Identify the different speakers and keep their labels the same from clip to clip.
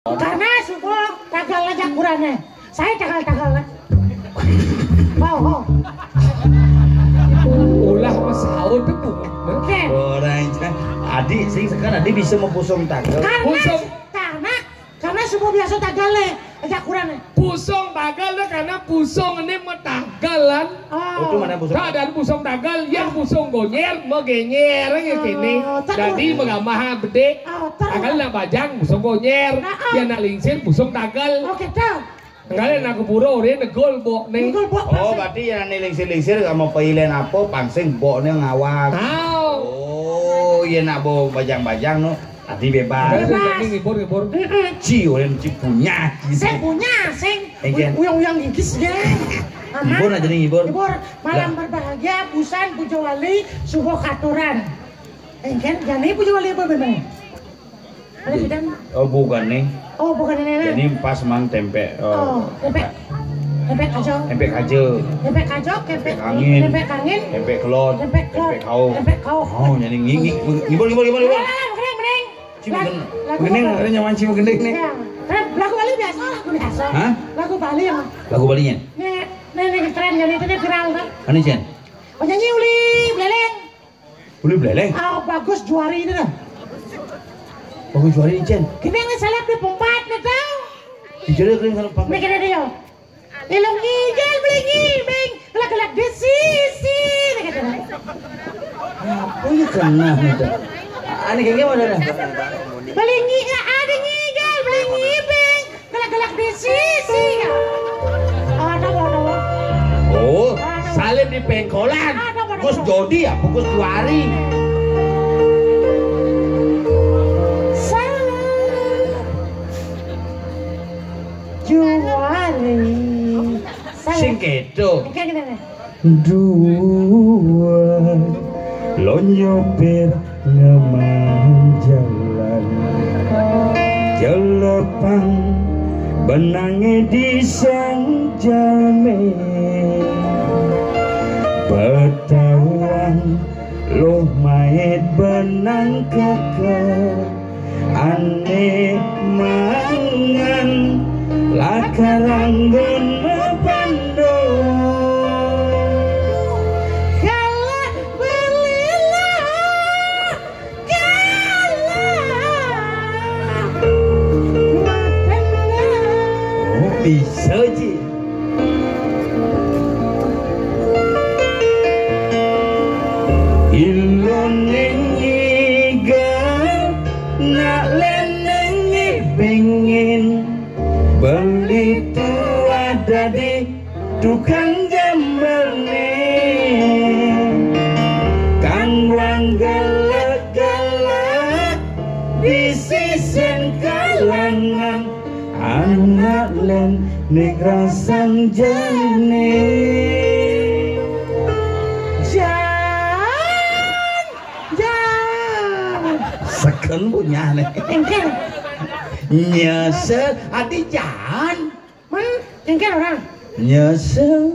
Speaker 1: Karena subuh tagal aja kurangnya. Saya tagal. Oh.
Speaker 2: Ulah masaud itu.
Speaker 1: Oke.
Speaker 3: Orang adik sing sekarang adik bisa mempusung tagal.
Speaker 1: Karena subuh biasa tagalnya aja kurangnya.
Speaker 2: Pusong tagal karena pusong ini metagalan.
Speaker 3: Oh, itu mana pusong?
Speaker 2: Keadaan pusong tagal yang pusong gonyer megenyer gini. Jadi mengamah bede. Tagal nak bajang pusong gonyer. Ya nak lingsir pusong tagal.
Speaker 1: Oke dah.
Speaker 2: Enggak nak keburu dia negol bok nih.
Speaker 3: Oh berarti yang lingsir sama pailen apa pangsing boknya ngawak. Oh iya nak bawa bajang-bajang no. Adi bebas.
Speaker 2: Ngibur.
Speaker 3: Ciurin punya.
Speaker 1: Sing punya, uyang-uyang gigis ya.
Speaker 3: Ngibur aja nih ngibur.
Speaker 1: Malam berbahagia, busan pujo wali, subuh katuran. Kan, jadi pujo wali apa benar? Ada bidang?
Speaker 3: Oh bukan nih.
Speaker 1: Oh bukan ini.
Speaker 3: Jadi pas mang tempe.
Speaker 1: Tempe kajo.
Speaker 3: Tempe angin.
Speaker 1: Tempe angin.
Speaker 3: Tempe kelot.
Speaker 1: Tempe kau.
Speaker 3: Oh jadi ngibur. Begendeng, ada nyaman cium begendeng nih.
Speaker 1: Lagu Bali biasa,
Speaker 3: Hah?
Speaker 1: Lagu Bali ya.
Speaker 3: Lagu Balinya?
Speaker 1: Nih tren jadi itu dia viral kan.
Speaker 3: Mana Cian?
Speaker 1: Penyanyi Uli Beleleng.
Speaker 3: Uli Beleleng?
Speaker 1: Oh bagus juari itu dah.
Speaker 3: Bagus juari ini Cian.
Speaker 1: Kita yang seleb di pompat nih tau.
Speaker 3: Dijual kering kalau pakai.
Speaker 1: Mereka dia. Ilong ngigel beli ngibeng, gelak-gelak di sisi.
Speaker 3: Apa ya kena itu? Ani kayaknya mana dah?
Speaker 1: Beli ngigel, ada ngigel, beli ngibeng, gelak-gelak di sisi. Ada.
Speaker 3: Oh, salib di pengkolan. Gus Jodi ya, Gus Juari.
Speaker 1: Juari.
Speaker 3: Sing kedo.
Speaker 4: Dua lo nyopir ngemang jalan jelepang benangnya di sang jame Betahuan lo main benang keke aneh mangan lakaranggun mepando bisa je ilon nengiga nak lenengi pengen beli tu ada di tukang jambal nih kang wang galak-galak di sisen kalangan anak len negrasan jane
Speaker 1: Jan
Speaker 3: Seken punya nih.
Speaker 1: engkel
Speaker 3: Nyesel adi Jan.
Speaker 1: Engkel orang
Speaker 3: Nyesel.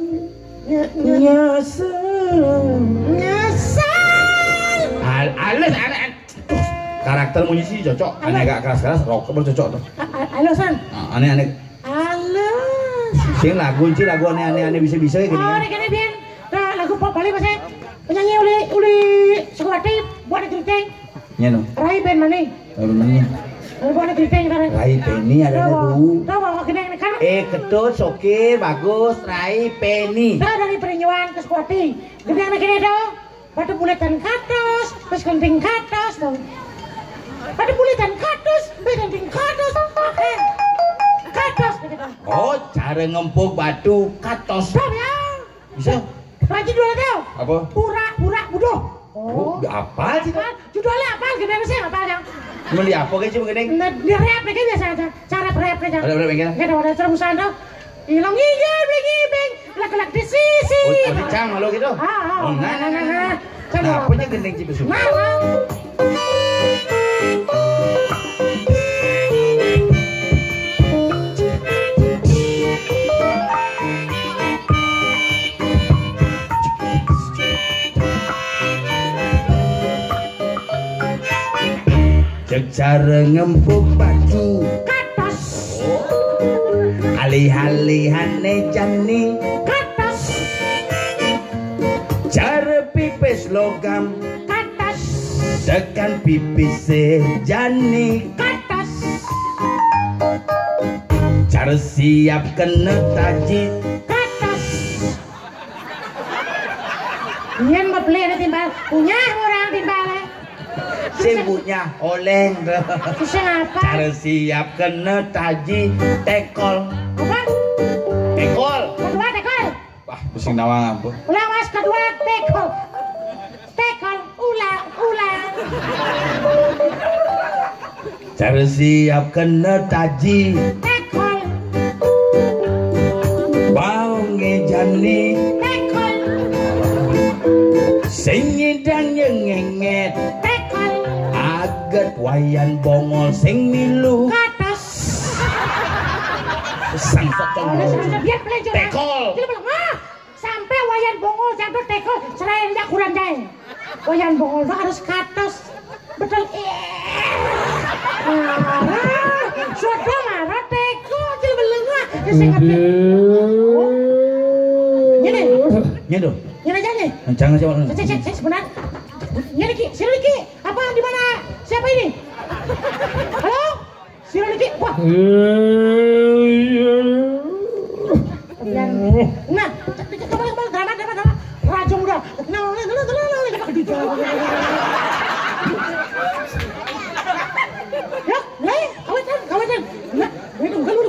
Speaker 3: Alus karakter musisi cocok. Aneh agak keras-keras rock bercocok tuh.
Speaker 1: Alusan
Speaker 3: Aneh-aneh.
Speaker 1: alus
Speaker 3: Sing lagu aneh-aneh bisa-bisa ya gini.
Speaker 1: oh ini kena biar lagu pop Bali masih penyanyi uli Sukawati buat keriting
Speaker 3: Nya no.
Speaker 1: Rai band mana
Speaker 3: Lalu nanya.
Speaker 1: buat keriting kan
Speaker 3: Rai Penny ada lagu.
Speaker 1: tahu bawa kena kan
Speaker 3: Ketut Sokir bagus Rai Penny.
Speaker 1: tahu dari Perinyuan ke Sukawati gede anak kena dong batu buletan katos terus kenting katos dong batu buletan katos terus kenting katos katos gitu.
Speaker 3: Oh, cara ngempuk batu katos.
Speaker 1: Tahu ya
Speaker 3: Bisa?
Speaker 1: lagi dua tahu
Speaker 3: Apa?
Speaker 1: pura budoh
Speaker 3: Oh, apa sih?
Speaker 1: judulnya apa gimana sih apa yang
Speaker 3: Cuma di apa kayak cuma gini?
Speaker 1: di rap kan biasa aja cara rap aja
Speaker 3: Ada pengen?
Speaker 1: nggak ada terusan tuh hilang ngigel beli ngibeng lak-lak di sisi
Speaker 3: Oh, dicang malu gitu? Oh, nah. Nah, apanya gendeng cipu suka?
Speaker 4: cara ngempuk batu
Speaker 1: katos
Speaker 3: Halih-halihane jani
Speaker 1: katos
Speaker 3: cara pipis logam
Speaker 1: katos
Speaker 3: tekan pipis jani
Speaker 1: katos
Speaker 3: cara siap kena taji
Speaker 1: katos Nyen mau beli ada timbal punya orang timbalnya
Speaker 3: sibuknya oleng
Speaker 1: bisa apa
Speaker 3: cara siap kena taji tekol
Speaker 1: apa
Speaker 3: tekol
Speaker 1: kedua tekol
Speaker 3: wah pusing nawang ampun
Speaker 1: ulang mas kedua tekol tekol ulang
Speaker 3: cara siap kena taji
Speaker 1: tekol
Speaker 3: baunge jani
Speaker 1: tekol
Speaker 3: sing nyidang nyengenget
Speaker 1: tekol
Speaker 3: aget wayan bongol sing milu
Speaker 1: katos
Speaker 3: sang sotong
Speaker 1: oleh serasa biar pelajar
Speaker 3: tekol
Speaker 1: jadi bilang sampai wayan bongol jatuh tekol selain yang kurang jaya wayan bongol itu harus katos betul suatu marah tekol jadi bilang saya ngerti ini
Speaker 3: nyedo
Speaker 1: ini aja nih
Speaker 3: jangan jawab
Speaker 1: saya sebenarnya ini Riki si Riki apa di mana siapa ini halo si Riki wah nah kembali drama raja muda ya nih kawan nah itu galu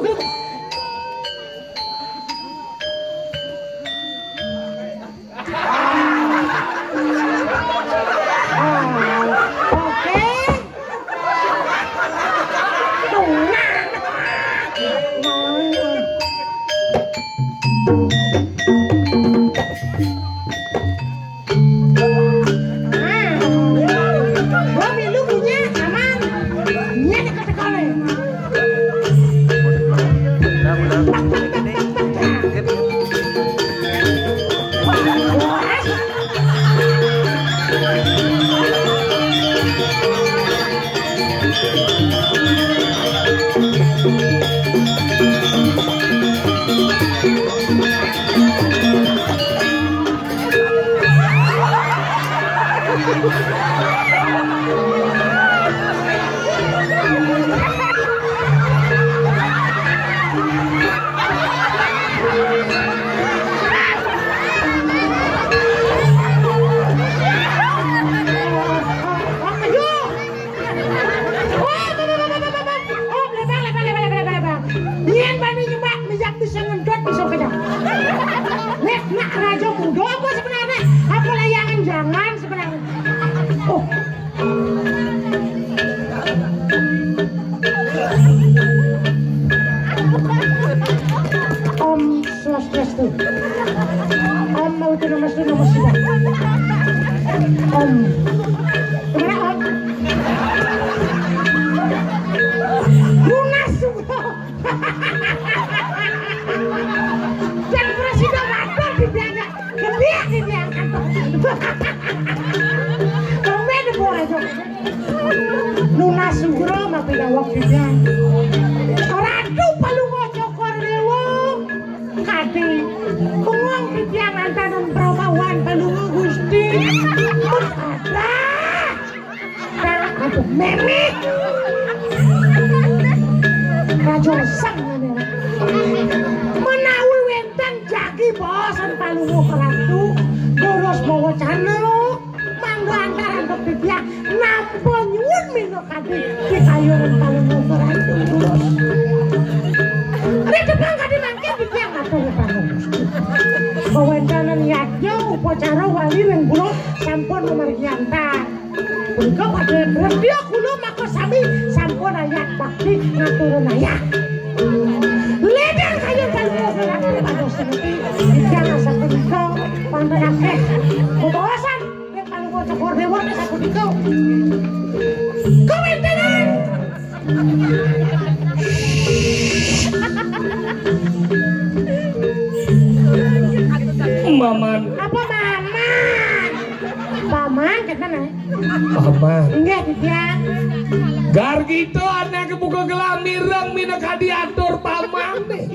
Speaker 2: Gar gitu anak kebuka gelam mireng mina kadiatur paman deh.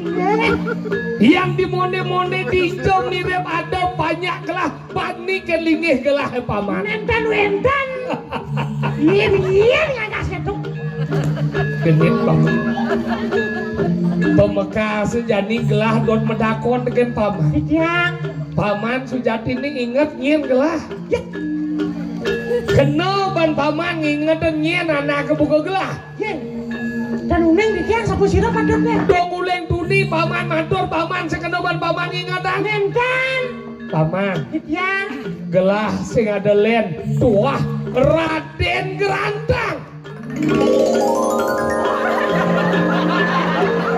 Speaker 2: Yang di monde-monde dijong nirep ada banyak gelah pani kelingih gelah paman.
Speaker 1: Enten wentan. Iya ngagas itu.
Speaker 2: Genit paman. Pemeka sejani gelah don medakon dengan paman.
Speaker 1: Yang
Speaker 2: Paman Sujati ini inget nyin gelah. Kena ban paman inget nyin anak kebuka gelah.
Speaker 1: Dan uning dikian sapu sirap padotnya.
Speaker 2: Dong uleng tuni paman matur paman sekena ban paman ingatan.
Speaker 1: Enten.
Speaker 2: Paman
Speaker 1: Yang
Speaker 2: gelah sing ada len tuah Raden Gerantang.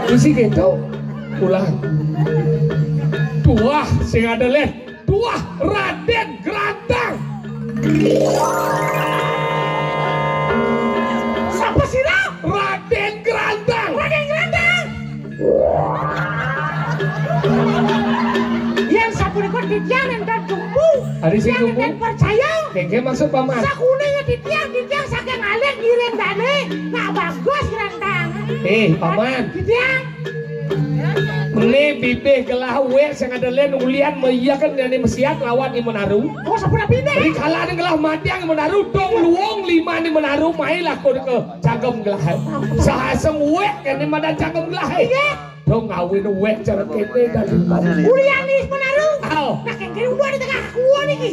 Speaker 2: Isi gitu ulang. Tuah sing ada len tuah Raden Gerantang.
Speaker 1: sapu sirap.
Speaker 2: Raden Gerantang.
Speaker 1: Raden Gerantang. Yang sapu rekod Dityan enten jumbu.
Speaker 2: Hari sing
Speaker 1: Yang
Speaker 2: jumbu?
Speaker 1: enten percaya.
Speaker 2: Kengke maksud paman.
Speaker 1: Sakuningnya Dityan saking alih direndane. Nak bagus Gerantang.
Speaker 2: Paman.
Speaker 1: Dityan.
Speaker 2: Ini bibih gelah we sing ada len ulian meyakan dan mesiat lawan di Menaru.
Speaker 1: Oh sampun pindah.
Speaker 2: Di kala ni gelah matiang Menaru dong luong lima di Menaru mailah kau ke cangkem gelah. Sahasem we kan di mana cangkem gelah. Dong ngawin we cara kene dari
Speaker 1: Ulian di Menaru.
Speaker 2: Aw.
Speaker 1: Nak yang kiri udah di tengah gua niki.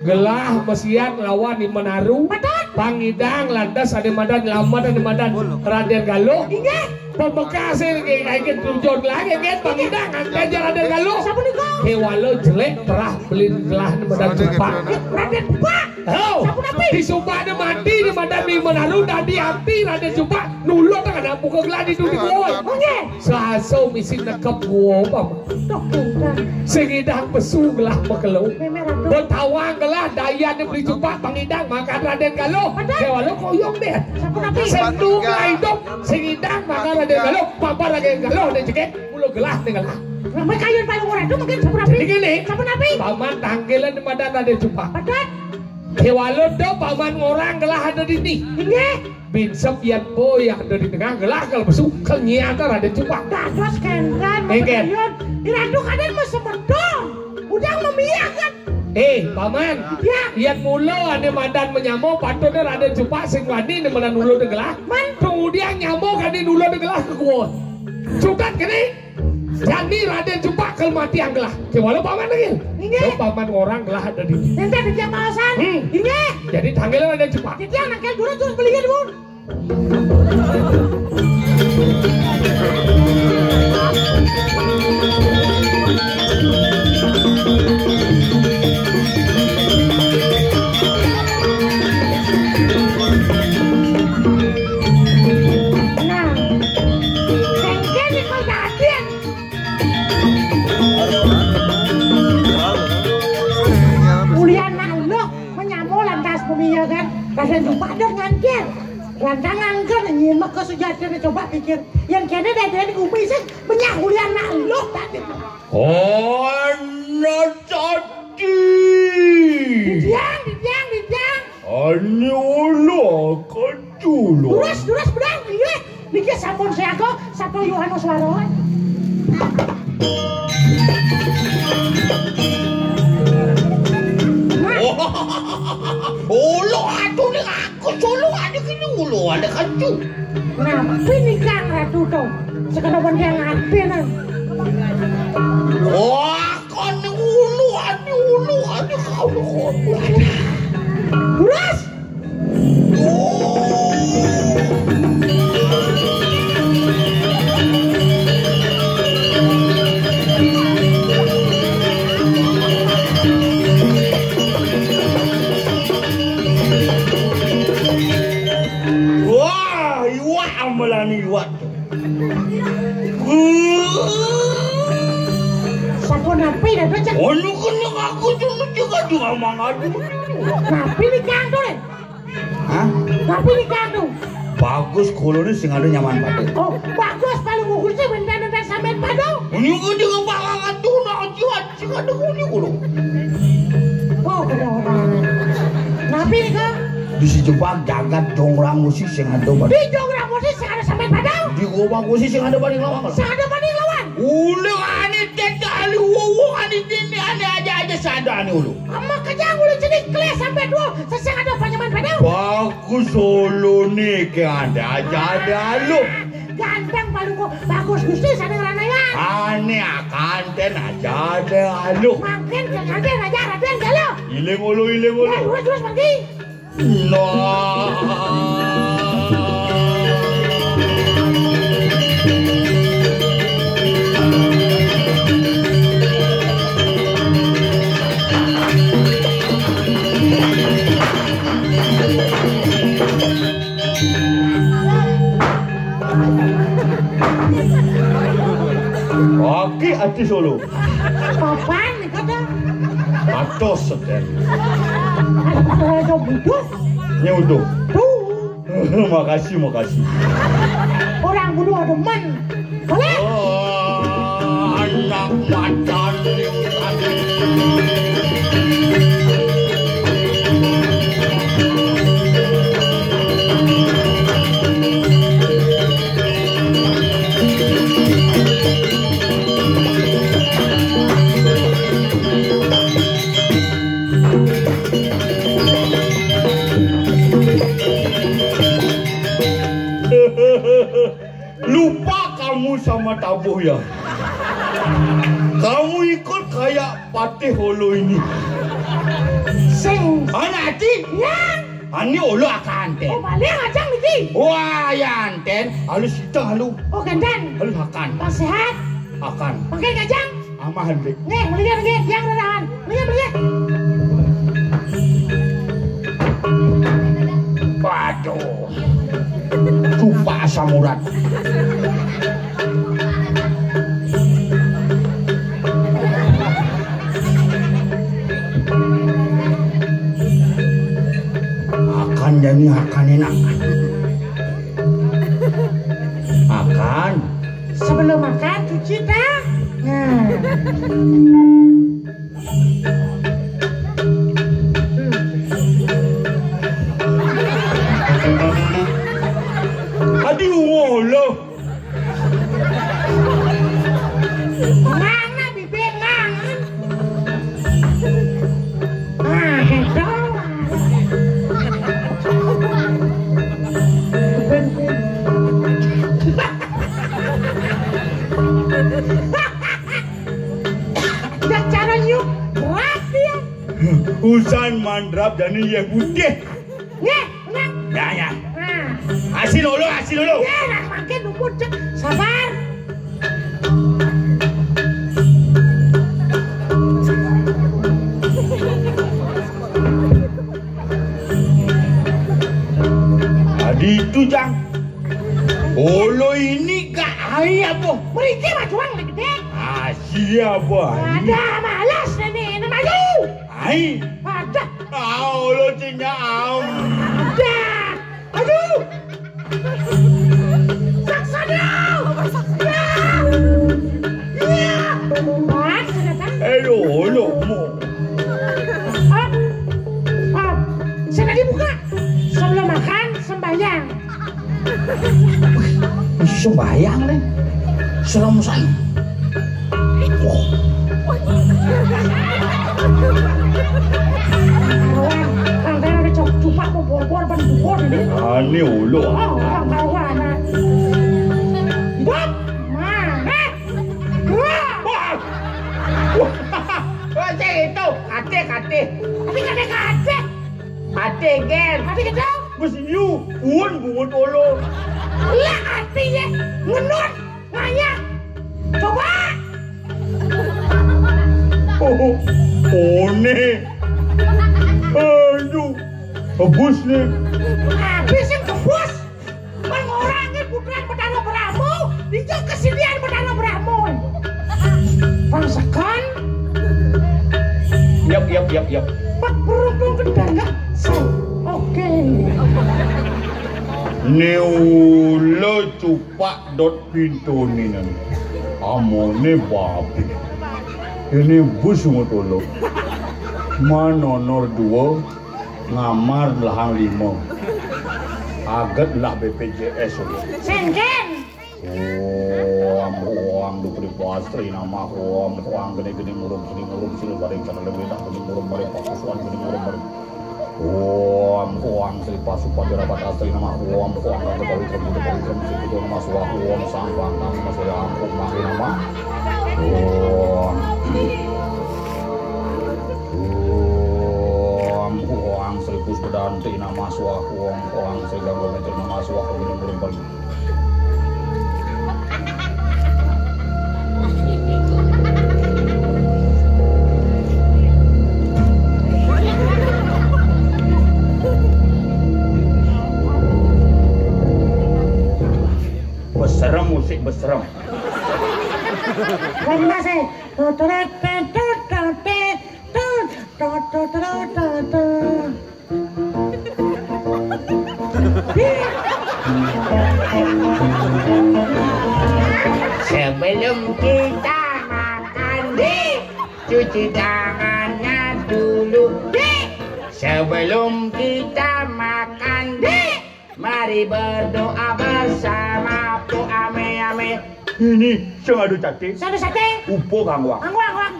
Speaker 2: Gelah mesiat lawan di Menaru.
Speaker 1: Betul.
Speaker 2: Pangidang lantas ada madan lama dan madan Raden Galuh.
Speaker 1: Ingat.
Speaker 2: Pembekas ini kayak tujuan lagi kan pangidang ngajar Raden Galuh.
Speaker 1: Sampun niko.
Speaker 2: Kewalo jelek perah beli gelah di madan Sumpah.
Speaker 1: Raden Pak.
Speaker 2: Oh,
Speaker 1: Sampun api.
Speaker 2: di Sumpah ada mati di madan di Menaru dan di hati Raden Sumpah nulot tak ada buka gelah di dunia boy.
Speaker 1: Nggih.
Speaker 2: Saso misi nekep gua pam.
Speaker 1: Tok pindah.
Speaker 2: Sengidang pesu gelah bekelu.
Speaker 1: Memang ratu.
Speaker 2: Bertawang gelah daya di beli Sumpah pangidang makan Raden Galuh. Kewalo koyong deh.
Speaker 1: Sampun api.
Speaker 2: Sendu hidup sengidang makan Raden Galuh. Papa Raden Galuh dan cekek mulut gelah dengan gelah.
Speaker 1: Ramai kayun paling orang itu mungkin sampun api.
Speaker 2: Jadi gini,
Speaker 1: Sampun api.
Speaker 2: paman tanggilan di madan Raden Sumpah.
Speaker 1: Betul.
Speaker 2: Kewalo do paman orang gelah ada di sini.
Speaker 1: Inggih.
Speaker 2: Binsep yang boy yang ada di tengah gelah kalau besuk kenyata Raden Sumpah.
Speaker 1: Dados kendan
Speaker 2: Ken.
Speaker 1: kayun. Iradu kaden mah semedong. Udah memiak kan.
Speaker 2: Paman,
Speaker 1: Ya.
Speaker 2: yang mula ada madan menyamuk patutnya Raden Sumpah sing wani di madan nulo de gelah.
Speaker 1: Man.
Speaker 2: Kemudian nyamuk kan di nulo de gelah ke gua. Cutat kene. Jadi Raden Sumpah ke mati yang gelah. Kewalo paman lagi.
Speaker 1: Inggih.
Speaker 2: Paman orang gelah ada di.
Speaker 1: Nanti ada jam alasan. Inggih.
Speaker 2: Jadi tanggilan Raden Sumpah.
Speaker 1: Jadi anak kalian dulu terus belinya dulu. Nah, kengken ni kau datin. Ulian nak lo menyamuk lantas pemiya kan. Kadang jumpa dong ngangkir. Rantang angker nyimak ke sejati coba pikir. Yang kene dari umi sih banyak ulian nak lo tadi.
Speaker 3: Ana tadi.
Speaker 1: Dijang.
Speaker 3: Ana ulo keculu.
Speaker 1: Duras bedang iya. Niki sampun saya kok satu Yohanes Waroan.
Speaker 3: Ulo atu ni aku solo ada kini ulo ada kacu.
Speaker 1: Nah, ini kan ratu tuh. Sekarang benda yang ada nang.
Speaker 3: Wah, kan ulo ada kau ada.
Speaker 1: Duras.
Speaker 3: Wah, iwa amalan iwa.
Speaker 1: Sampun napi dah baca.
Speaker 3: Anu kena aku dulu juga mangadu.
Speaker 1: Napi ni kantor.
Speaker 3: Hah?
Speaker 1: Napi ni kantor.
Speaker 3: Bagus kalau ni sing ada nyaman pada.
Speaker 1: Oh, bagus paling ngukul sih benda-benda sampean padang.
Speaker 3: Ini kan dengan bakangan tu nak jiwa sing ada kuni kulo.
Speaker 1: Oh, kadang-kadang. Napi ni kan.
Speaker 3: Di si Jepang jagat jongrang musik sing ada pada.
Speaker 1: Di Jogja musik sekarang sampean padang.
Speaker 3: Di gobang musik sing ada banding lawan.
Speaker 1: Sekarang banding lawan.
Speaker 3: Ulu ani tekali wuwu ani dini ani aja sada ani ulu.
Speaker 1: Ama kejang ulu jadi kles sampai dua sesang ada panjaman pada.
Speaker 3: Bagus ulu nih ke ada aja lu.
Speaker 1: Ganteng paluku bagus gusti sadeng ranayan.
Speaker 3: Ane akan ten aja ada lu.
Speaker 1: Makin Raden aja Raden galo.
Speaker 3: Iling ulu.
Speaker 1: Ya terus pergi.
Speaker 3: No. Oke, ati solo.
Speaker 1: Papan kata.
Speaker 3: Atos setel.
Speaker 1: Ada butuh.
Speaker 3: Ya udah.
Speaker 1: Tuh.
Speaker 3: Makasih.
Speaker 1: Orang bunuh demen. Boleh?
Speaker 3: Oh, anak macan. Lupa kamu sama tabuh ya. Kamu ikut kayak Patih Holo ini.
Speaker 1: Sing.
Speaker 3: Anati?
Speaker 1: Ya.
Speaker 3: Ani Holo akan anten.
Speaker 1: Oh balik aja nih.
Speaker 3: Wah ya anten. Halus kita halu.
Speaker 1: Oh gandan.
Speaker 3: Halus akan.
Speaker 1: Pas sehat.
Speaker 3: Akan.
Speaker 1: Pakai gajang.
Speaker 3: Amahan dek.
Speaker 1: Nih melihat yang rendahan. Melihat.
Speaker 3: Waduh. Lupa asam urat. Akan jadi akan enak. Akan.
Speaker 1: Sebelum makan cuci dah. Nah.
Speaker 3: Aduh ngolo.
Speaker 1: Mana bibir ngang. Ah, gitu. Dah cara yuk berat dia.
Speaker 3: Usan mandrap dan ini putih.
Speaker 1: Nih, menang.
Speaker 3: Ya.
Speaker 1: Nah.
Speaker 3: Asin dulu.
Speaker 1: Ya, nak makin lumut. Sabar.
Speaker 3: Adi itu jang. Olo ini gak apa?
Speaker 1: Beriki mah cuang lagi gede.
Speaker 3: Siapa?
Speaker 1: Ada malas nenek, maju.
Speaker 3: Ai.
Speaker 1: Ada.
Speaker 3: Olo tinggal
Speaker 1: Ada. Aduh. Saksana. Ya. Wah, sudah kan?
Speaker 3: Olo mo.
Speaker 1: Sudah dibuka. Sebelum makan sembahyang.
Speaker 3: Sembayang nih. Serem-serem.
Speaker 1: Kang Tera udah cupak mau bor-bor ban bor ini.
Speaker 3: Ani ulu.
Speaker 1: Oh, kang kawan. Bot, mana? Wah.
Speaker 3: Wah, itu kate.
Speaker 1: Tapi kate.
Speaker 3: Kate gen.
Speaker 1: Tapi kate.
Speaker 3: Mesti you bungut olo.
Speaker 1: Lah artinya ngenut, nganya. Coba.
Speaker 3: Oh nih. Aduh. Kebus nih.
Speaker 1: Habisin kebus. Mengorangin putra Betara Brahmo, dijak kesediaan Betara Brahmo. Pangsekan.
Speaker 3: Yap.
Speaker 1: Pak beruntung kedanga. Oke.
Speaker 3: Neulo cupak dot pintu ni nan. Amone babi. Ini bus ngotolo. Manonor 2 ngamar lahang 5. Agat lah BPJS.
Speaker 1: Sengken.
Speaker 3: Oh, am du Astri nama Om Kuang gede murung sini bareng cara lebih tak gede murung bareng pakusuan gede murung bareng Om Kuang Sri Pasupati Rapat Astri nama Om Kuang gede pawitram sini itu nama Suwa Om Sang Bang nama Suya Ampun Manggi nama Om Kuang Sri Puspedanti nama Suwa Om Kuang Sri Ganggu Menteri nama Suwa gede murung bareng Beserem musik beserem.
Speaker 1: Karena saya
Speaker 5: sebelum kita makan cuci tangannya dulu sebelum kita makan mari berdoa bersama po ame.
Speaker 3: Ini sing adu cate.
Speaker 1: Satu sate.
Speaker 3: Upo kangwang.
Speaker 1: Angwang.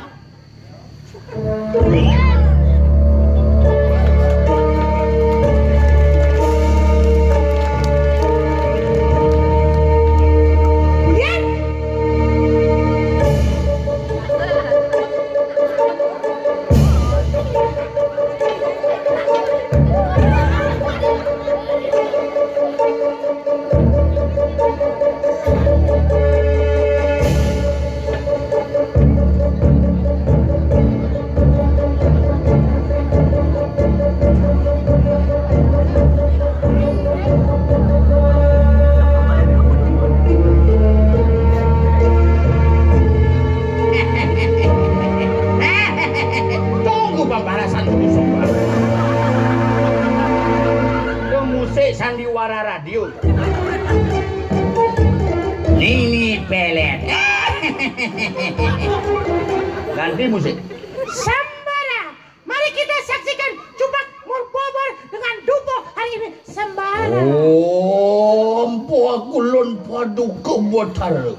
Speaker 5: Sandiwara radio Nini Pelet ganti musik
Speaker 1: Sembara. Mari kita saksikan Jubak Murbobor dengan Dupo hari ini. Sembara.
Speaker 3: Empo aku lon paduka botar.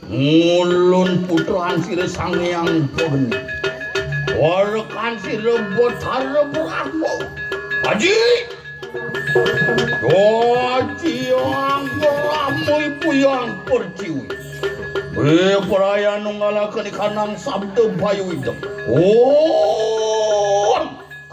Speaker 3: Mulun putraan sire sangyang pogeni. Warakan sire botar berahmu. Haji. Doji yang berahmu ibu yang perciwi. Perayaan nunggalakan ikanang sabda bayu itu. Oh,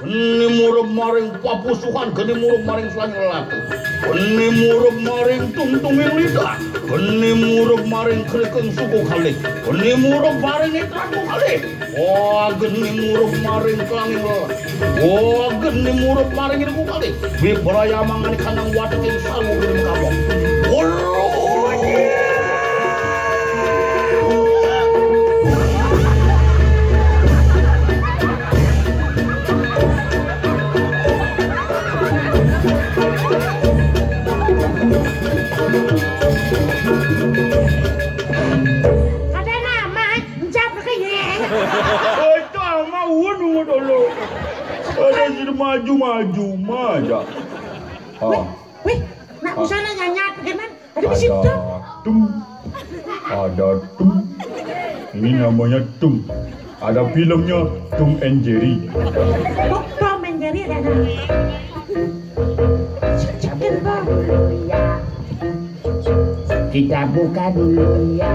Speaker 3: kini murub maring papusuhan, kini murub maring selang lelaki, kini murub maring tungtungin lidah, kini murub maring kerikeng suku kali, kini murub maring itraku kali. Oh, kini murub maring kelangin lelaki. Oh, kini murub maring iriku kali. Di perayaan mangan ikanang wadah yang selalu kini kabok.
Speaker 1: Ada nama menjawab kayak
Speaker 3: Itu mau nunggu dulu. Ada sini maju aja.
Speaker 1: Wih, nak usana nyanyat bagaimana? Ada di situ.
Speaker 3: Tum. Ada Tum. Ini namanya Tum. Ada filmnya Tom and Jerry.
Speaker 1: Tom and Jerry ada nama. Campur bang.
Speaker 5: Kita buka dulu ya.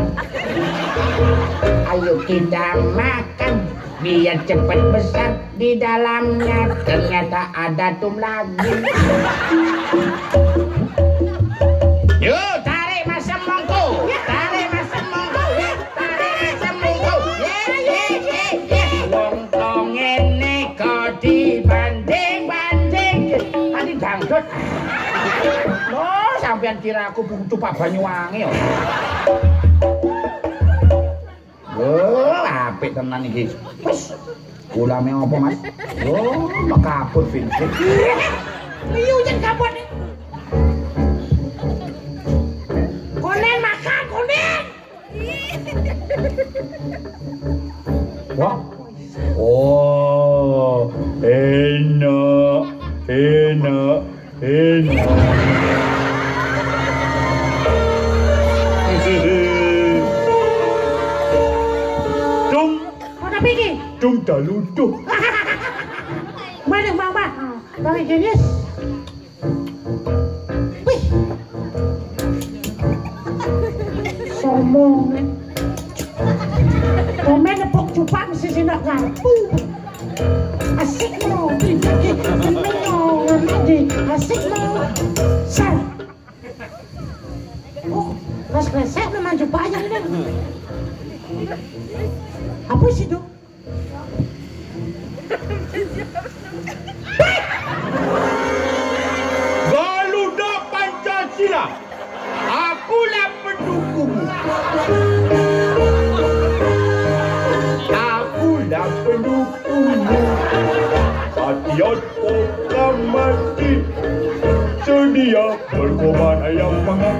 Speaker 5: Ayo kita makan biar cepat besar di dalamnya. Ternyata ada tum lagi. Yuk tarik mas semongko, tarik mas semongko, tarik mas semongko. Wong tong ngene kok dibanding-banding. Tadi dangdut. Oh, sampean kira aku butuh Pak Banyuwangi ya. Oh, apik tenan iki. Wis. Ulame apa, Mas? Oh, makabut Vincent.
Speaker 1: Liu jen kabut nih. Konen makan, konen.
Speaker 3: Wah. Oh, enak. Gunung Daluduh.
Speaker 1: Mana bang bang? Bang jenis. Wih. Somong. Komen nepok cupak mesti sinak ngampu. Asik mau. Asik mau. Sar. Oh, resep memang cupak aja ini. Apa sih itu?
Speaker 3: Garuda Pancasila, akulah pendukungmu. Akulah pendukungmu. Satyat proklamasi, sedia berkorban ayam pangan.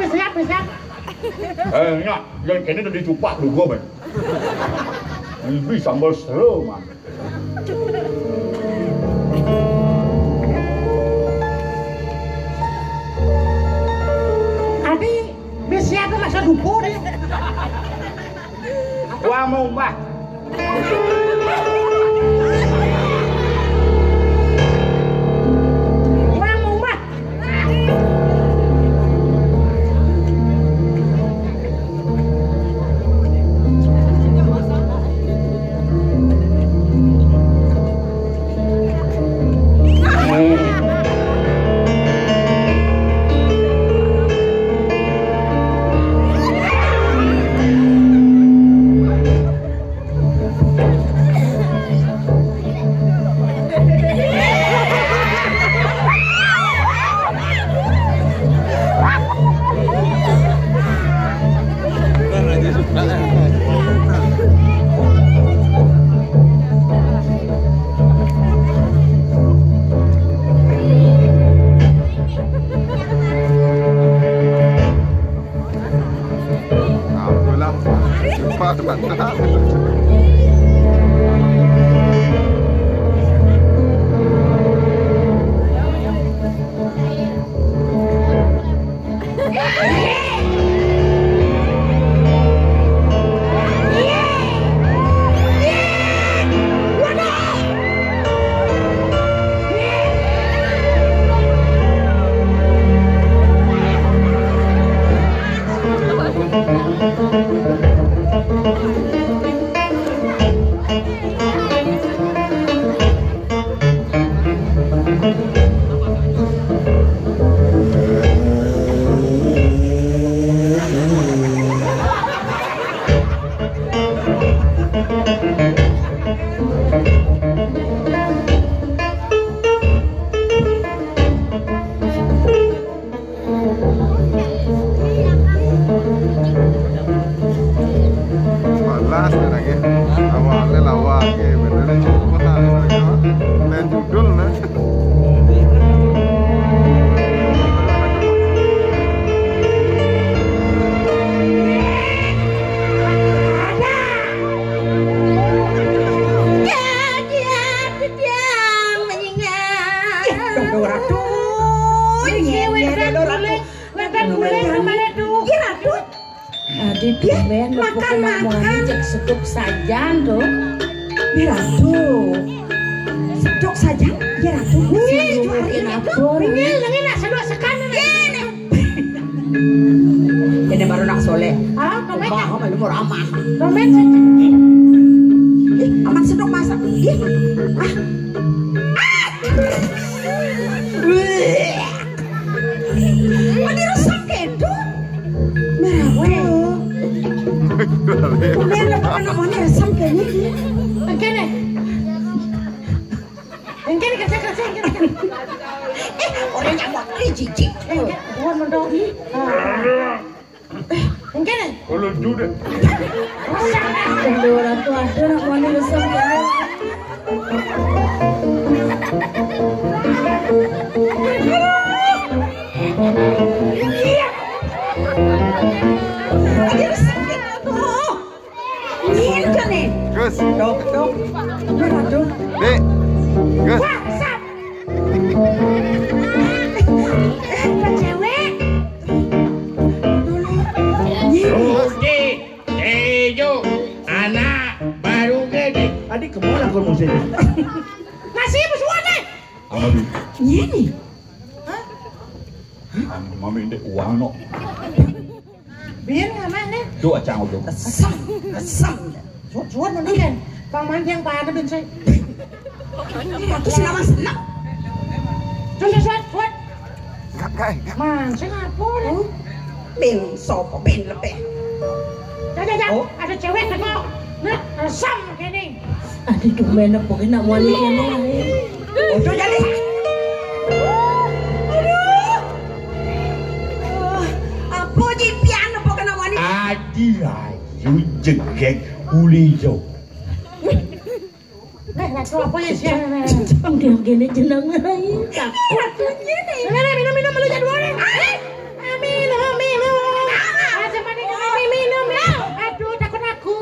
Speaker 1: Siap.
Speaker 3: Nyak, yang kini udah dicupak dulu, men. Lebih sambal seru, man.
Speaker 1: Adi, biasa aku masa dupo deh.
Speaker 5: Wah mau mbah.
Speaker 6: Makan seduk saja tuh. Ratu. Seduk saja. Ya Ratu.
Speaker 1: Ini nak seduk sekarang.
Speaker 6: Ini baru nak soleh.
Speaker 1: Ah, komen.
Speaker 6: Bah, apa lu mau ramah?
Speaker 1: Komen.
Speaker 6: Aman seduk masak. Ah. Resep kedo. Merah. Kemudian lepas namanya resep kayaknya dia.
Speaker 1: Engkene. Engkene kerja.
Speaker 6: Orang yang buat ini jijik.
Speaker 1: Bukan mendong. Engkene.
Speaker 3: Kalau jude.
Speaker 6: Kedua orang tua ada nak mau resep kayaknya.
Speaker 7: Gus,
Speaker 6: Dok. Aduh.
Speaker 7: Dek, Gus.
Speaker 1: WhatsApp. Cewek.
Speaker 3: Rudi,
Speaker 1: Nasi apa semua nih?
Speaker 3: Mami.
Speaker 6: Ini.
Speaker 3: Mami ndek uang no.
Speaker 1: Biar ngaman nih.
Speaker 3: Tu acang udah.
Speaker 6: Asam.
Speaker 1: Suat nanti kan. Paman yang pada ben saya.
Speaker 6: Itu selama senang.
Speaker 1: Suat. Man, saya ngapun.
Speaker 6: Ben sopo ben lebih.
Speaker 1: Jangan. Ada cewek tengok. Nah, asam kayak ini.
Speaker 6: Aduh gimana pokoknya nak wali kene. Udah jadi. Apa ji piano pokoknya wali.
Speaker 3: Adi ayu jegek uli jauh.
Speaker 1: Nah, apa ya sih?
Speaker 6: Dia gini jeneng aja. Takut ini.
Speaker 1: Minum lu jadi orang. Minum. Aja mana minum. Aduh, takut aku.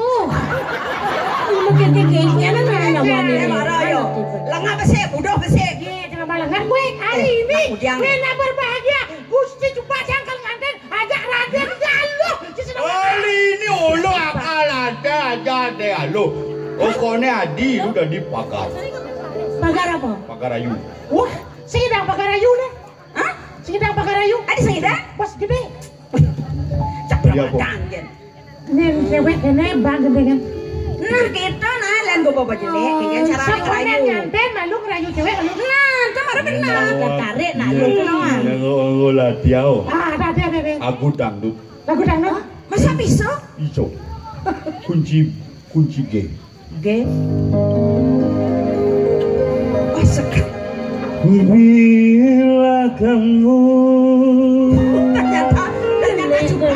Speaker 6: Mungkin kayaknya nak wali.
Speaker 1: Lah ngapa sih? Udah sih. Jangan balengan gue hari ini. Rena berbahagia. Gusti coba jangkal nganten ajak Raden jaluh.
Speaker 3: Kali ini ulu akal ada aja deh alo. Pokoknya Adi udah dipagar.
Speaker 6: Pagar apa?
Speaker 3: Pagar ayu.
Speaker 1: Wah, segedang pagar ayu nih.
Speaker 6: Hah?
Speaker 1: Segedang pagar ayu.
Speaker 6: Ada segedang?
Speaker 1: Bos gede.
Speaker 3: Jadi apa?
Speaker 1: Nen cewek kene bang gede kan.
Speaker 6: Nah kita nah lain gue bawa jelek. Kayak cara
Speaker 1: ngerayu. Nganten malu ngerayu cewek lu.
Speaker 6: Nah, kemarin benar. Tarik nak lu kenal.
Speaker 3: Yang lah diau.
Speaker 1: Ada.
Speaker 3: Aku dangdut.
Speaker 1: Lagu dangdut.
Speaker 6: Masa bisa?
Speaker 3: Ijo. Kunci G.
Speaker 6: G. Oh sekali.
Speaker 4: Bila kamu
Speaker 6: Ternyata juga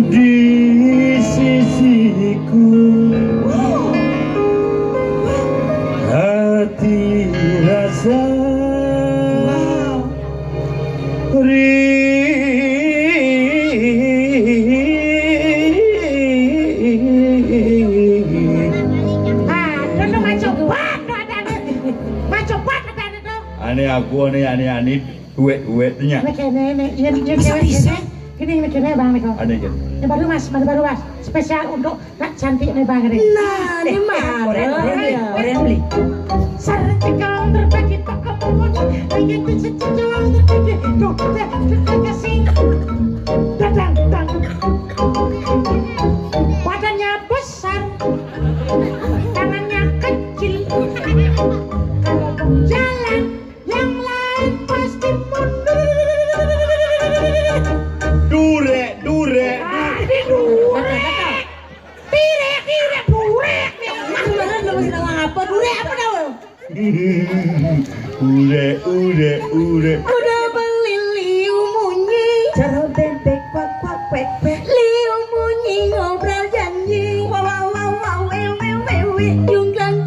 Speaker 4: di sisiku, hati rasa Ani duet-duetnya.
Speaker 1: Ini cewek ini kene bang nih kok.
Speaker 3: Ada kan?
Speaker 1: Ini baru mas, spesial untuk nak cantik nih bang ini.
Speaker 6: Nah, ini mah orang beli.
Speaker 1: Sarjekang berbagi tak apapun, begitu sejauh berbagi tuh kasih datang. Badannya besar, tangannya kecil. Kalau jalan yang lain pasti mundur.
Speaker 3: Durek. Ure.
Speaker 6: Udah beli liu munyi, cara bebek kwek. Liu munyi ngobrol janji, wow,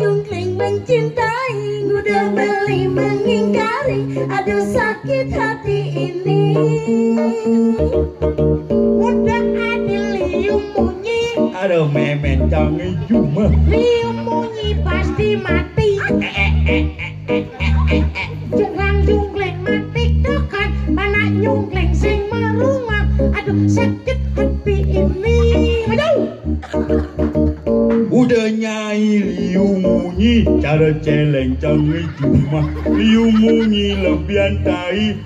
Speaker 6: jungkling mencintai. Udah beli mengingkari, aduh sakit hati ini.
Speaker 1: Udah ada liu munyi,
Speaker 3: Aduh memen jangan cuma.
Speaker 1: liu munyi pasti mati. Jangan jungkling mati tekan, mana jungkling sing merumah. Aduh sakit hati ini. Aduh.
Speaker 3: Udah nyai liu munyi, cara celeng jangan cuma. Liu munyi lebihan tai,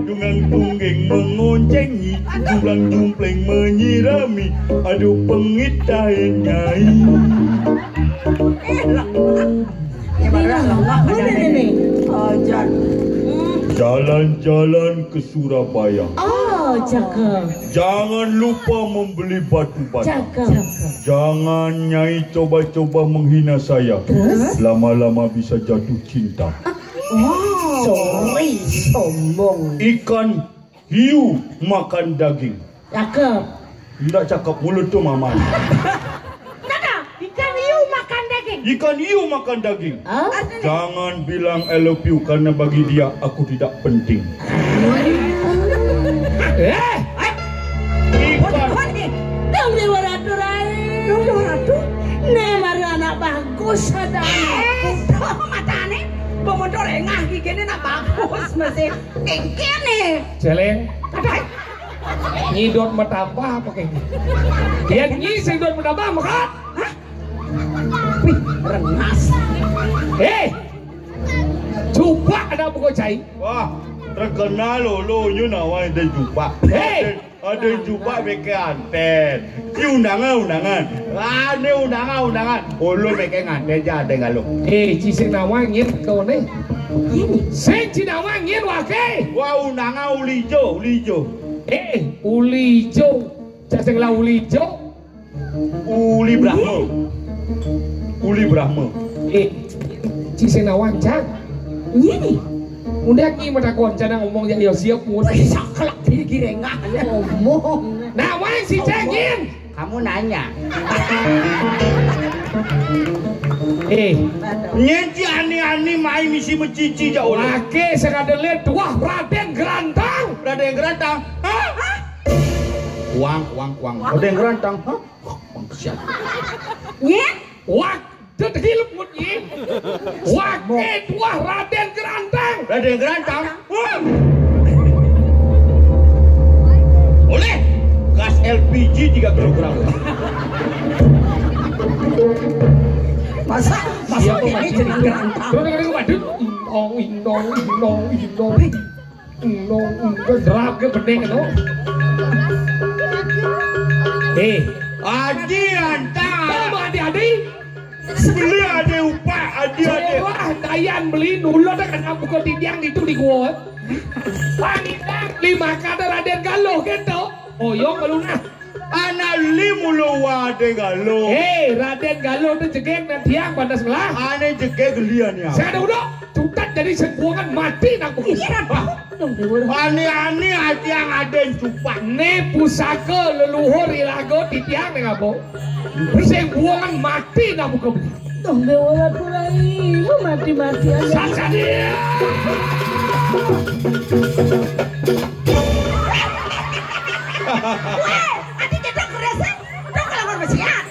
Speaker 3: Jungang tunggeng mengoncengi, jungkling menyirami. Aduh pengit tai nyai. Jalan-jalan ke Surabaya.
Speaker 6: Oh, cakep.
Speaker 3: Jangan lupa membeli batu-bata.
Speaker 6: Cakep.
Speaker 3: Jangan nyai coba-coba menghina saya. Lama-lama bisa jatuh cinta.
Speaker 6: Sorry, sombong.
Speaker 3: Ikan hiu makan daging.
Speaker 6: Cakep.
Speaker 3: Tidak cakap mulut tu mama.
Speaker 1: Ikan hiu makan daging.
Speaker 3: Ikan hiu makan daging.
Speaker 6: Hah?
Speaker 3: Jangan bilang I love you karena bagi dia aku tidak penting.
Speaker 6: Dong dewa ratu rai. Dong ratu. Nemar anak bagus ada. Matane. Pemodor engah gini nak bagus masih. Kene.
Speaker 2: Celeng. Nyidot metambah apa kayaknya? Yang nyi sedot metambah makan?
Speaker 1: Wih, rengas.
Speaker 2: Coba ada buku cai.
Speaker 3: Wah, terkenal lo nawa ada jumpa. Ada jumpa mereka anten. Ini undangan. Ini undangan. Oh lo mereka nganten aja ada nggak lo?
Speaker 2: Cising nawa ngin kau nih. Sing cinawa ngin wake. Wah
Speaker 3: undangan ulijo.
Speaker 2: Ulijo. Cising lah ulijo.
Speaker 3: Uli Brahma.
Speaker 2: Cising nawa cang.
Speaker 1: Ini.
Speaker 2: Udah ki mata koncana ngomong yang siap mau
Speaker 1: saklak gigi enggak ngomong.
Speaker 2: Nah, wang si cengin.
Speaker 5: Kamu nanya.
Speaker 3: Nyeci ani mai misi mencici jauh.
Speaker 2: Laki sekadar lihat wah Raden Gerantang.
Speaker 3: Hah? Uang. Raden Gerantang. Hah? Uang kesian.
Speaker 2: Wah, tetap mutnya. Wah, wah Raden Gerantang.
Speaker 3: Wah. Boleh. Gas LPG 3 kg.
Speaker 1: Masa ini jadi gerantang.
Speaker 2: Terus dengerin wadud. Drap ke bening itu.
Speaker 3: Adi antang.
Speaker 2: Apa adi?
Speaker 3: Beli ada upah, adi.
Speaker 2: Wah, dayan beli nulot kan aku kau tidiang itu di gua. Wanita 5 kadar Raden Galuh gitu. Oh yo meluna.
Speaker 3: Anak limulo Raden Galuh.
Speaker 2: Raden Galuh itu jegeng dan tiang pada sebelah.
Speaker 3: Ane jegeng lian ya.
Speaker 2: Saya udah cutat jadi sekuangan mati nak buku.
Speaker 3: Ani hati yang ada cupak.
Speaker 2: Ne pusaka leluhur ilago di tiang dengan apa? Sekuangan mati nak buku.
Speaker 1: Dong dewa kurai, mati aja.
Speaker 2: Sasa dia.
Speaker 1: Adi kita kerasa, dong kalau bersiap,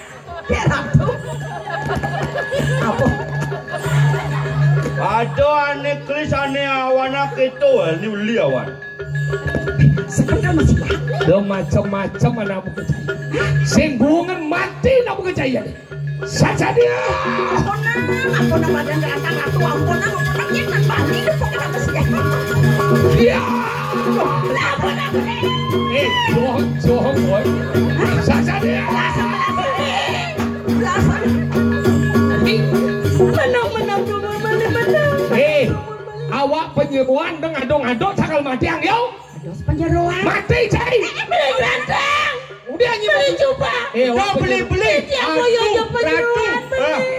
Speaker 1: biar aku. Apa?
Speaker 3: Ada ane kris ane awana keto ni uli awan.
Speaker 1: Sekarang masih ya.
Speaker 2: Lo macam-macam anak buku cahaya. Sekuangan mati nak buku cahaya. Saja dia.
Speaker 1: Ampun badan datang aku ampun yang balik itu kita masih ya.
Speaker 2: Ya. Johong boy. Saja dia. Menang. Awak penyeruan dengan adong-adong cakal mati yang yo.
Speaker 1: Penyeruan.
Speaker 2: Mati cai.
Speaker 1: Beli ganteng.
Speaker 2: Udah beli
Speaker 1: coba.
Speaker 3: Beli.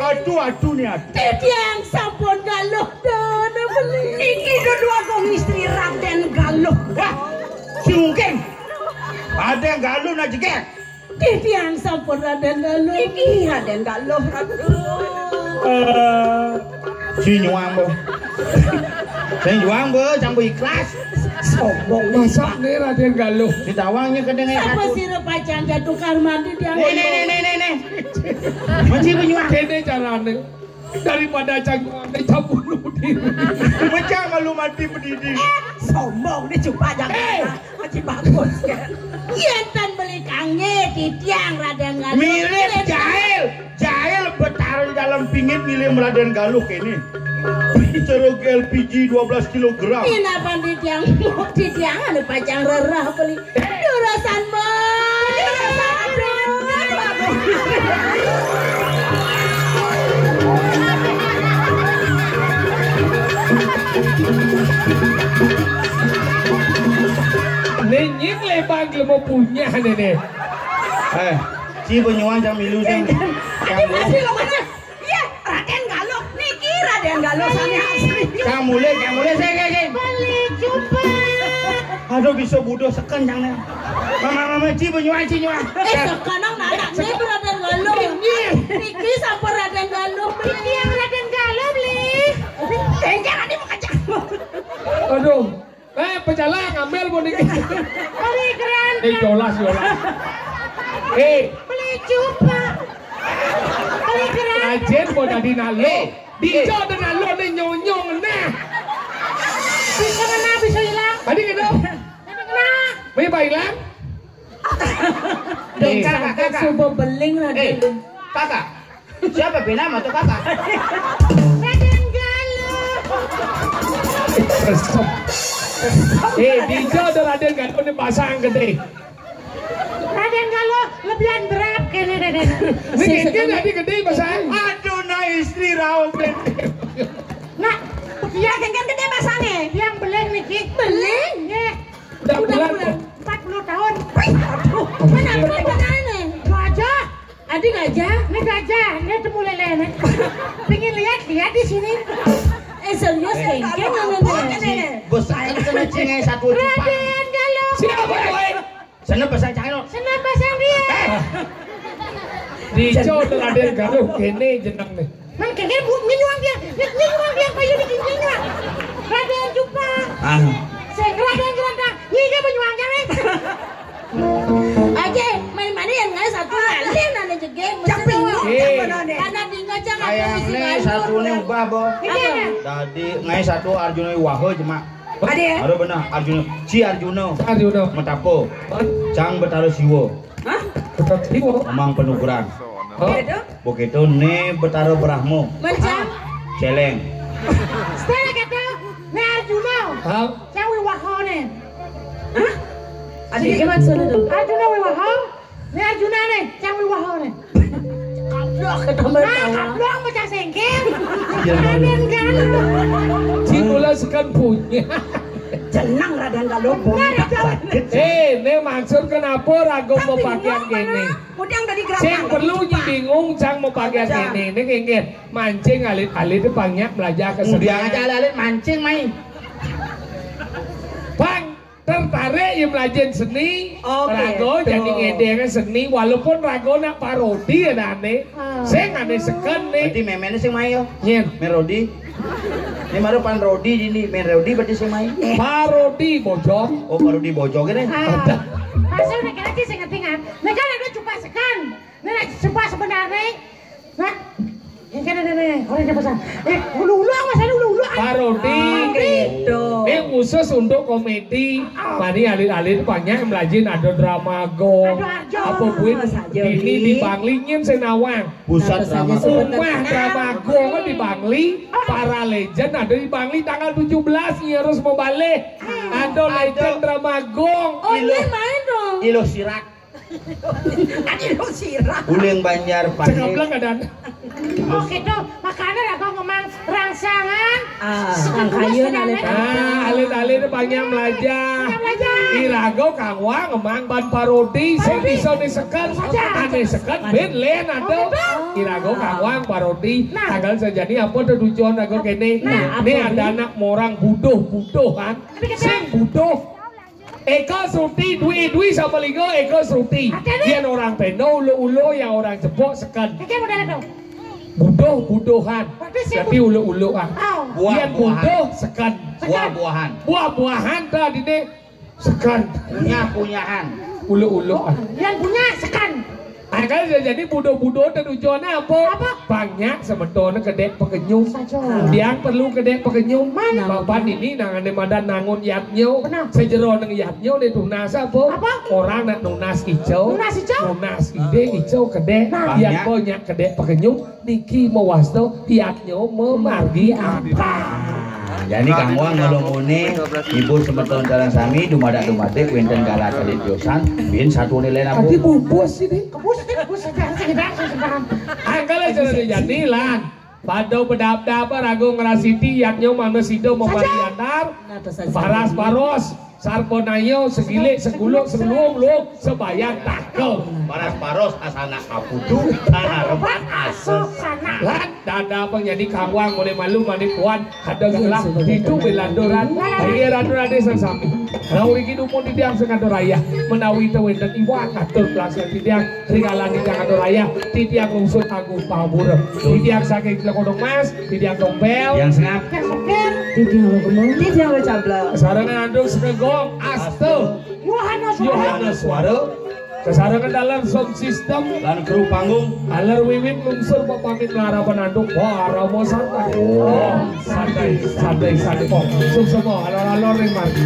Speaker 3: Aduh nih.
Speaker 1: Yang sampun Galuh dan beli. Iki dua kong istri Raden Galuh.
Speaker 3: Sungking. Raden Galuh nak jegek.
Speaker 1: Yang sampun Raden Galuh. Iki Raden Galuh.
Speaker 3: Senyuang bo, jambu ikhlas.
Speaker 2: Sombong masak nih Raden Galuh.
Speaker 3: Ditawangnya kedengaran.
Speaker 1: Siapa sih repacan jatuh kamar mandi dia?
Speaker 3: Nih. Masih penyuang.
Speaker 2: Kene carane daripada canggungan bunuh diri.
Speaker 3: Macam kalau mati berdiri.
Speaker 1: Sombong nih coba jangan. Masih bagus kan. Yentan beli kange di tiang Raden Galuh.
Speaker 3: Mirip jahil bertaruh dalam pingit milih Raden Galuh ini. Ceruk LPG 12 kg.
Speaker 1: Kenapa di tiang ada pajang rerah beli. Durasan mah.
Speaker 2: Nenyik lebang lemo punya nenek.
Speaker 3: Si penyuan jam milu jam.
Speaker 1: Masih lo mana? Iya, Raden Galuh. Niki Raden Galuh sana asli.
Speaker 3: Kamu mulai saya.
Speaker 1: Beli coba.
Speaker 3: Aduh bisa bodoh sekencang nih. Mama ci penyuan.
Speaker 1: Sekarang anak ini Raden Galuh. Niki sampai Raden Galuh. Niki yang Raden Galuh beli. Jangan dibuka.
Speaker 2: Aduh. Pejalan ngambil mau niki.
Speaker 1: Beli keren.
Speaker 2: Jolas.
Speaker 1: Beli coba. Beli keren.
Speaker 2: Ajen mau jadi nalo. Dijo dengan lo nih nyonyong nah.
Speaker 1: Bisa hilang.
Speaker 2: Tadi gitu.
Speaker 1: Kena.
Speaker 2: Baik hilang.
Speaker 5: Kakak.
Speaker 6: Coba beling Raden.
Speaker 5: Kakak. Siapa bernama tuh kakak?
Speaker 1: Raden Galuh.
Speaker 2: Dijo ada Raden Galuh ini pasang gede.
Speaker 1: Raden Galuh lebihan berap kene Raden.
Speaker 2: Ini tadi gede pasang.
Speaker 5: Aduh, nah istri raung.
Speaker 1: Nah, dia kan gede pasangnya. Yang beling niki. Beling? Ya.
Speaker 2: Udah bulan.
Speaker 1: 40 tahun.
Speaker 6: Aduh, mana beling-beling?
Speaker 1: Gajah.
Speaker 6: Adik aja.
Speaker 1: Ini gajah, ini temu lele nih. Pengen lihat di sini.
Speaker 6: Serius kengkeng namanya.
Speaker 5: Bos saya kena cengai satu cepat.
Speaker 1: Raden Galuh.
Speaker 2: Siapa boy?
Speaker 5: Sana pasang cangin.
Speaker 1: Senang pasang dia.
Speaker 2: Dijo ada Raden Galuh kene jeneng nih.
Speaker 1: Man kengkeng minuang dia. Minuang dia kayu di minuang. Raden Jupa. Sing Raden Geranda. Iya menyuangnya nih.
Speaker 6: Aja main mana yang nggak satu ngalih nana jegeng. Karena di ngajak
Speaker 5: Kayaknya satu nih ubah bo. Tadi ngai satu Arjuna Waho cuma. Ada benar Arjuna. Si Arjuna. Metapo. Cang Betara Siwo.
Speaker 6: Hah?
Speaker 2: Siwo.
Speaker 5: Memang penuguran. Begitu nih Betara Brahmo.
Speaker 6: Macam.
Speaker 5: Celeng.
Speaker 1: Setelah kata ne Arjuna. Cang Wiwaho nih.
Speaker 6: Hah? Adik gimana maksudnya tuh?
Speaker 1: Arjuna Wiwaho. Ne Arjuna nih, Cang Wiwaho nih. Kablok macam sengkeng. Raden Galuh.
Speaker 2: Cingula sekan punya.
Speaker 6: Jenang Raden Galuh.
Speaker 2: Ini maksud kenapa ragu mau pakaian gini?
Speaker 6: Udang dari
Speaker 2: Cing perlu bingung cang mau pakaian gini. Ini kengkeng mancing alit-alit itu banyak belajar
Speaker 5: Jangan
Speaker 2: kesediaan.
Speaker 5: aja alit mancing main.
Speaker 2: Bang tertarik yang belajar seni, rago jadi ngedengnya seni, walaupun rago nak parodi ada aneh, saya aneh sekan nih.
Speaker 5: Berarti memene sing main yo.
Speaker 2: Nyen,
Speaker 5: Merodi. Ini baru pan Rodi ini, Merodi berarti sing main.
Speaker 2: parodi bojong.
Speaker 5: Oh parodi bojong ini.
Speaker 1: Pasal nak lagi saya ngetingan. Negara ada cupa sekan. Nena cupa sebenarnya. Nah, yang kena nene orang dia pasang. Ulu-ulu masalah ulu-ulu.
Speaker 2: Parodi. Ini khusus untuk komedi. Mari alit-alit banyak yang belajar ada drama go. Apa buin ini di Banglingin senawang.
Speaker 5: Pusat drama.
Speaker 2: Rumah drama go kan di Bangli. Para legend ada di Bangli tanggal 17 nih harus mau balik. Ada legend drama gong.
Speaker 6: Oh iya main dong.
Speaker 5: Ilo Sirak.
Speaker 6: Ilo Sirak.
Speaker 5: Uling Banjar
Speaker 2: Cakap
Speaker 5: Pake.
Speaker 2: bilang kadang.
Speaker 1: Oh gitu, makanya aku ngomong rangsangan.
Speaker 6: Kayu nalit.
Speaker 2: Alit-alit banyak belajar. Irago Kang Wang emang ban parodi. Saya bisa disekat. Ada sekat ben len ada. Irago Kang Wang parodi. Tanggal sejadi apa tujuan aku kene. Ini ada anak morang buduh kan. Sing buduh. Eko Sruti, Dwi sama Ligo, Eko Sruti. Dia orang Peno, ulo yang orang Jepok sekan.
Speaker 1: Kayak modal itu.
Speaker 2: Buduhan. Jadi ulu-uluan. Dia buduh sekan.
Speaker 5: Buah-buahan.
Speaker 2: Buah-buahan tadi deh sekan.
Speaker 5: Punya-punyahan.
Speaker 2: Ulu-uluan.
Speaker 1: Yang punya sekan.
Speaker 2: Akan jadi budo-budo tujuannya apa? Banyak sebetulnya kedek pekenyum. Yang perlu kedek pekenyum. Bapak ini nangane madan nangun yatnyo. Sejero nang yatnyo di tunas apa? Orang nak nunas hijau. Nunas ide hijau kedek. Yang banyak kedek pekenyum. Niki mewasto yatnyo memargi apa?
Speaker 5: Jadi Kang Wang ngelomone ibu semeton jalan sami dumadak-dumadak wenten gala kalit yosan bin satu nilai nabu.
Speaker 2: Tadi bubus ini.
Speaker 1: Kebus sedang.
Speaker 2: Angkala jadi jadilan. Padau bedap-dap ragu ngerasiti yaknyo mana sido membagi antar. Paras-paros. Sarponayo segilik seguluk sebelum lu sebayang takel.
Speaker 5: Paras-paros asana kapudu harapan asuh sana.
Speaker 2: Lan dada penjadi kawang oleh malu mani puan ada gelap itu belandoran hari randoran desa sami. Kalau iki dupun di diang sekador raya menawi teu wenten iwa katur pelaksan di diang ringalan di diang kador raya di diang lungsur agung pabur di diang saking lekodong mas di diang dompel
Speaker 5: yang sengap
Speaker 6: Di diang lo gemeng. Di diang lo cablak.
Speaker 2: sarangan andung sekegong astu Yohanes Waro kesarangan dalam sound system
Speaker 5: lan kru panggung
Speaker 2: alar wiwit lungsur pamit lara penanduk para mau santai santai oh sukses semua alor-alor ring margi